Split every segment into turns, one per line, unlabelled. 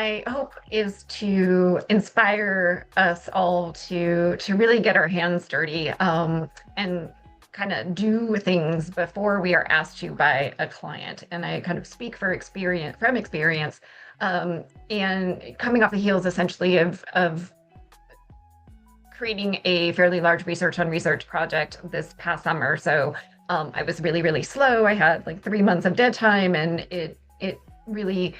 my hope is to inspire us all to really get our hands dirty and kind of do things before we are asked to by a client. And I kind of speak from experience, and coming off the heels essentially of creating a fairly large research on research project this past summer. So I was really, really slow. I had like 3 months of dead time, and it really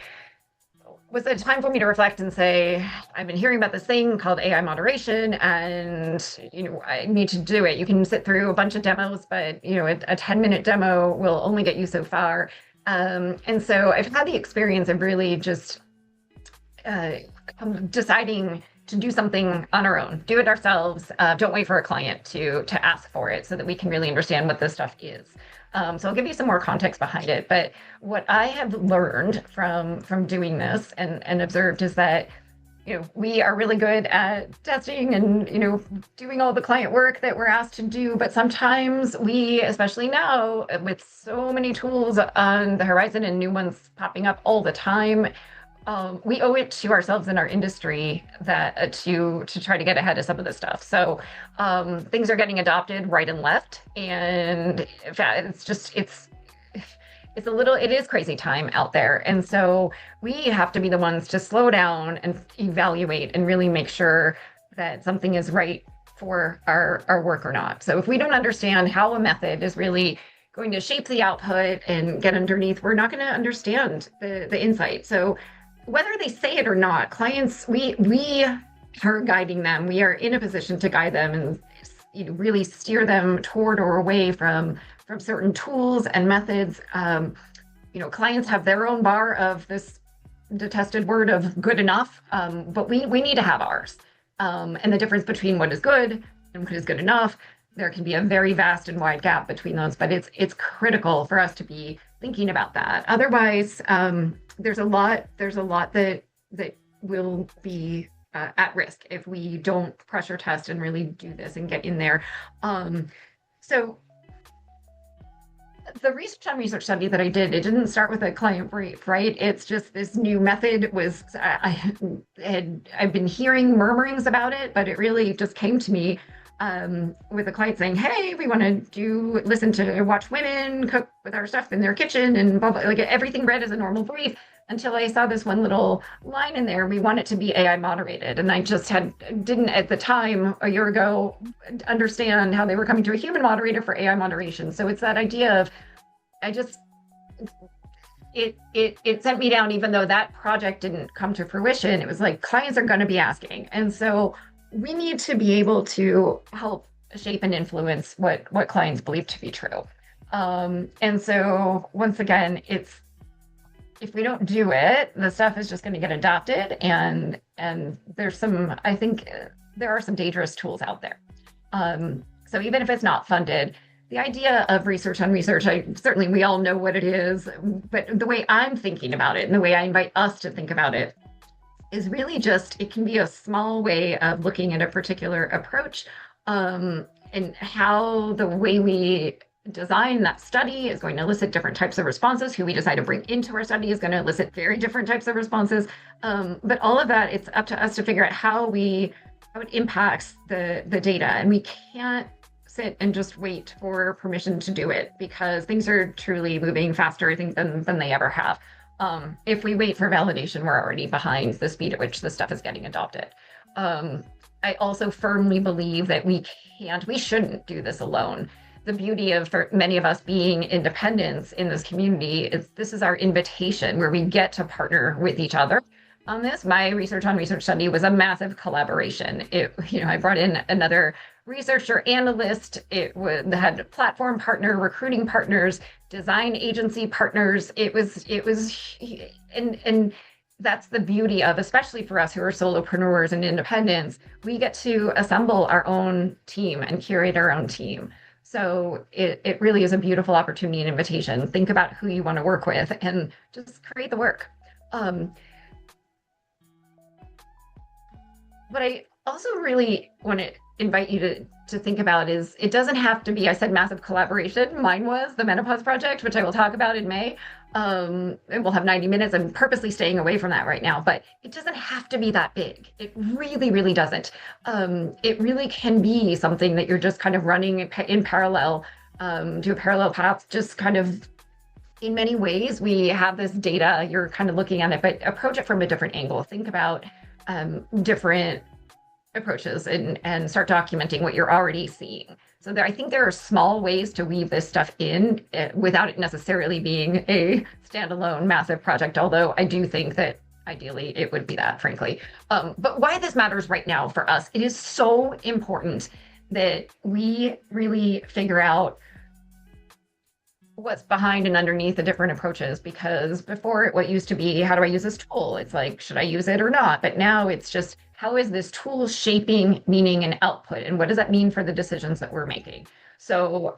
was a time for me to reflect and say, I've been hearing about this thing called AI moderation, and I need to do it. You can sit through a bunch of demos, but a 10-minute demo will only get you so far. And so I've had the experience of really just uh, deciding to do something on our own, do it ourselves. Don't wait for a client to ask for it, so that we can really understand what this stuff is. So I'll give you some more context behind it. But what I have learned from doing this and observed is that we are really good at testing and doing all the client work that we're asked to do. But sometimes we, especially now with so many tools on the horizon and new ones popping up all the time, we owe it to ourselves in our industry that to try to get ahead of some of this stuff. So things are getting adopted right and left, and in fact, it is crazy time out there. And so we have to be the ones to slow down and evaluate and really make sure that something is right for our work or not. So if we don't understand how a method is really going to shape the output and get underneath, we're not going to understand the insight. So whether they say it or not, clients, we are guiding them. We are in a position to guide them and really steer them toward or away from certain tools and methods. Clients have their own bar of this detested word of good enough, but we need to have ours. And the difference between what is good and what is good enough, there can be a very vast and wide gap between those, but it's critical for us to be thinking about that. Otherwise, there's a lot that will be at risk if we don't pressure test and really do this and get in there. So the research on research study that I did, it didn't start with a client brief, right? It's just this new method I've been hearing murmurings about it, but it really just came to me with a client saying, hey, we want to watch women cook with our stuff in their kitchen and blah, blah, like everything read as a normal brief, until I saw this one little line in there. We want it to be AI moderated. And I just didn't at the time, a year ago, understand how they were coming to a human moderator for AI moderation. So it's that idea of, it sent me down, even though that project didn't come to fruition. It was like, clients are going to be asking. And so we need to be able to help shape and influence what clients believe to be true. And so once again, if we don't do it, the stuff is just going to get adopted, and I think there are some dangerous tools out there. So even if it's not funded, the idea of research on research, certainly we all know what it is, but the way I'm thinking about it and the way I invite us to think about it is really just, it can be a small way of looking at a particular approach, and how the way we design that study is going to elicit different types of responses. Who we decide to bring into our study is going to elicit very different types of responses. But all of that, it's up to us to figure out how it impacts the data. And we can't sit and just wait for permission to do it, because things are truly moving faster, I think, than they ever have. If we wait for validation, we're already behind the speed at which the stuff is getting adopted. I also firmly believe that we shouldn't do this alone. The beauty of, for many of us, being independents in this community is this is our invitation where we get to partner with each other on this. My research on research study was a massive collaboration. I brought in another researcher, analyst. It had platform partner, recruiting partners, design agency partners. It was, and that's the beauty of, especially for us who are solopreneurs and independents, we get to assemble our own team and curate our own team. So it really is a beautiful opportunity and invitation. Think about who you want to work with and just create the work. But I also really want to invite you to think about is it doesn't have to be, I said massive collaboration. Mine was the Menopause Project, which I will talk about in May. And we'll have 90 minutes. I'm purposely staying away from that right now, but it doesn't have to be that big. It really, really doesn't. It really can be something that you're just kind of running in parallel, do a parallel path, just kind of in many ways. We have this data, you're kind of looking at it, but approach it from a different angle. Think about different approaches and start documenting what you're already seeing. So I think there are small ways to weave this stuff in without it necessarily being a standalone massive project, although I do think that ideally it would be that, frankly. But why this matters right now for us, it is so important that we really figure out what's behind and underneath the different approaches, because before what used to be, how do I use this tool? It's like, should I use it or not? But now it's just, how is this tool shaping meaning and output? And what does that mean for the decisions that we're making? So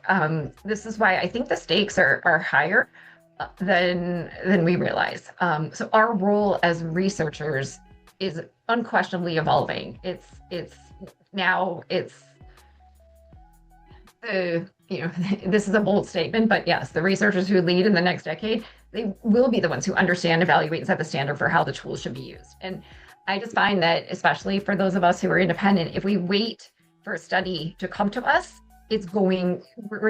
this is why I think the stakes are higher than we realize. So our role as researchers is unquestionably evolving. It's the, this is a bold statement, but yes, the researchers who lead in the next decade, they will be the ones who understand, evaluate, and set the standard for how the tools should be used. And I just find that, especially for those of us who are independent, if we wait for a study to come to us, we're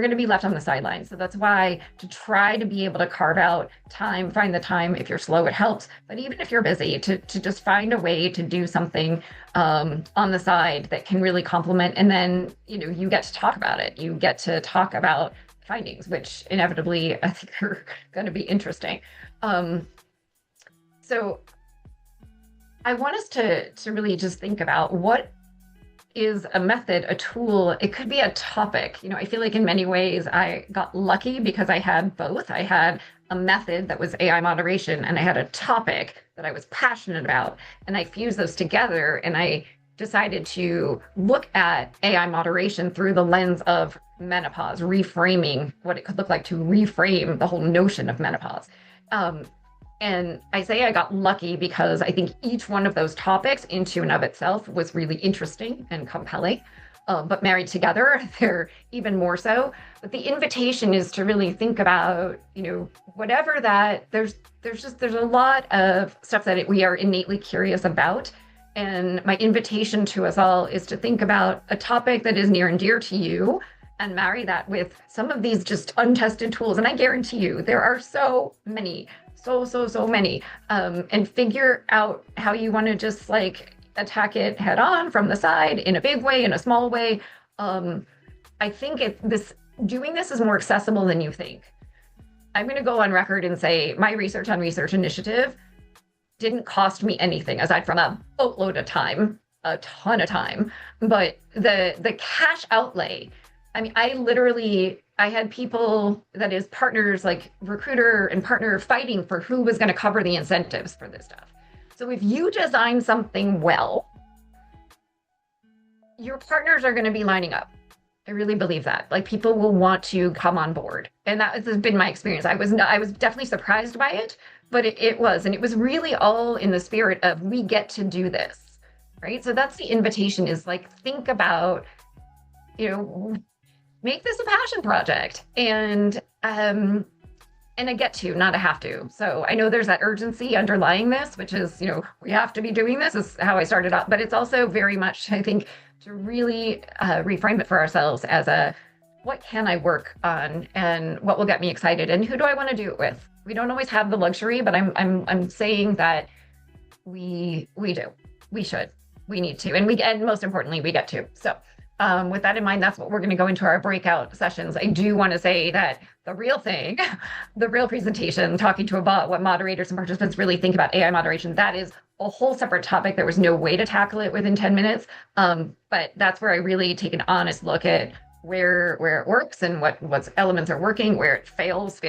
going to be left on the sidelines. So that's why to try to be able to carve out time, find the time. If you're slow, it helps. But even if you're busy, to just find a way to do something on the side that can really complement. And then, you get to talk about it. You get to talk about findings, which inevitably I think are going to be interesting. So I want us to really just think about what is a method, a tool. It could be a topic. I feel like in many ways I got lucky because I had both. I had a method that was AI moderation, and I had a topic that I was passionate about, and I fused those together, and I decided to look at AI moderation through the lens of menopause, reframing what it could look like, to reframe the whole notion of menopause. And I say I got lucky because I think each one of those topics into and of itself was really interesting and compelling. But married together, they're even more so. But the invitation is to really think about, whatever that, there's a lot of stuff that we are innately curious about. And my invitation to us all is to think about a topic that is near and dear to you and marry that with some of these just untested tools. And I guarantee you, there are so many, so many, and figure out how you want to just attack it head on, from the side, in a big way, in a small way. I think doing this is more accessible than you think. I'm going to go on record and say my Research on Research initiative didn't cost me anything aside from a boatload of time, a ton of time. But the cash outlay, I mean, I had people, that is partners, like recruiter and partner, fighting for who was going to cover the incentives for this stuff. So if you design something well, your partners are going to be lining up. I really believe that. People will want to come on board. And that has been my experience. I was definitely surprised by it, but it was. And it was really all in the spirit of, we get to do this, right? So that's the invitation, is think about, make this a passion project, and a get to, not a have to. So I know there's that urgency underlying this, which is, we have to be doing this, is how I started out. But it's also very much, I think, to really reframe it for ourselves as what can I work on, and what will get me excited, and who do I want to do it with? We don't always have the luxury, but I'm saying that we do, we should, we need to, and most importantly, we get to. So with that in mind, that's what we're going to go into our breakout sessions. I do want to say that the real thing, the real presentation, talking to about what moderators and participants really think about AI moderation, that is a whole separate topic. There was no way to tackle it within 10 minutes. But that's where I really take an honest look at where it works, and what elements are working, where it fails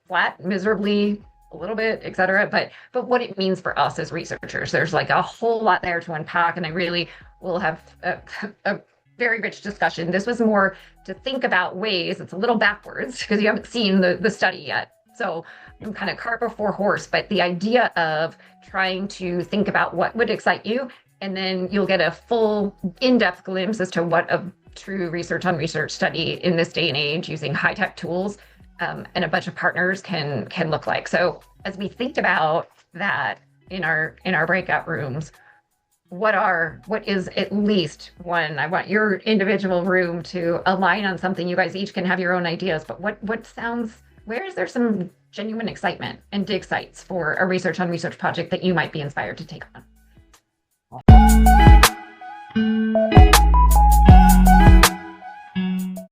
flat, miserably, a little bit, et cetera. But what it means for us as researchers, there's a whole lot there to unpack. And I really will have a very rich discussion. This was more to think about ways, it's a little backwards because you haven't seen the study yet. So I'm kind of cart before horse, but the idea of trying to think about what would excite you And then you'll get a full in-depth glimpse as to what a true research on research study in this day and age using high-tech tools and a bunch of partners can look like. So as we think about that in our breakout rooms, what is at least one, I want your individual room to align on something. You guys each can have your own ideas, but where is there some genuine excitement and dig sites for a research on research project that you might be inspired to take on?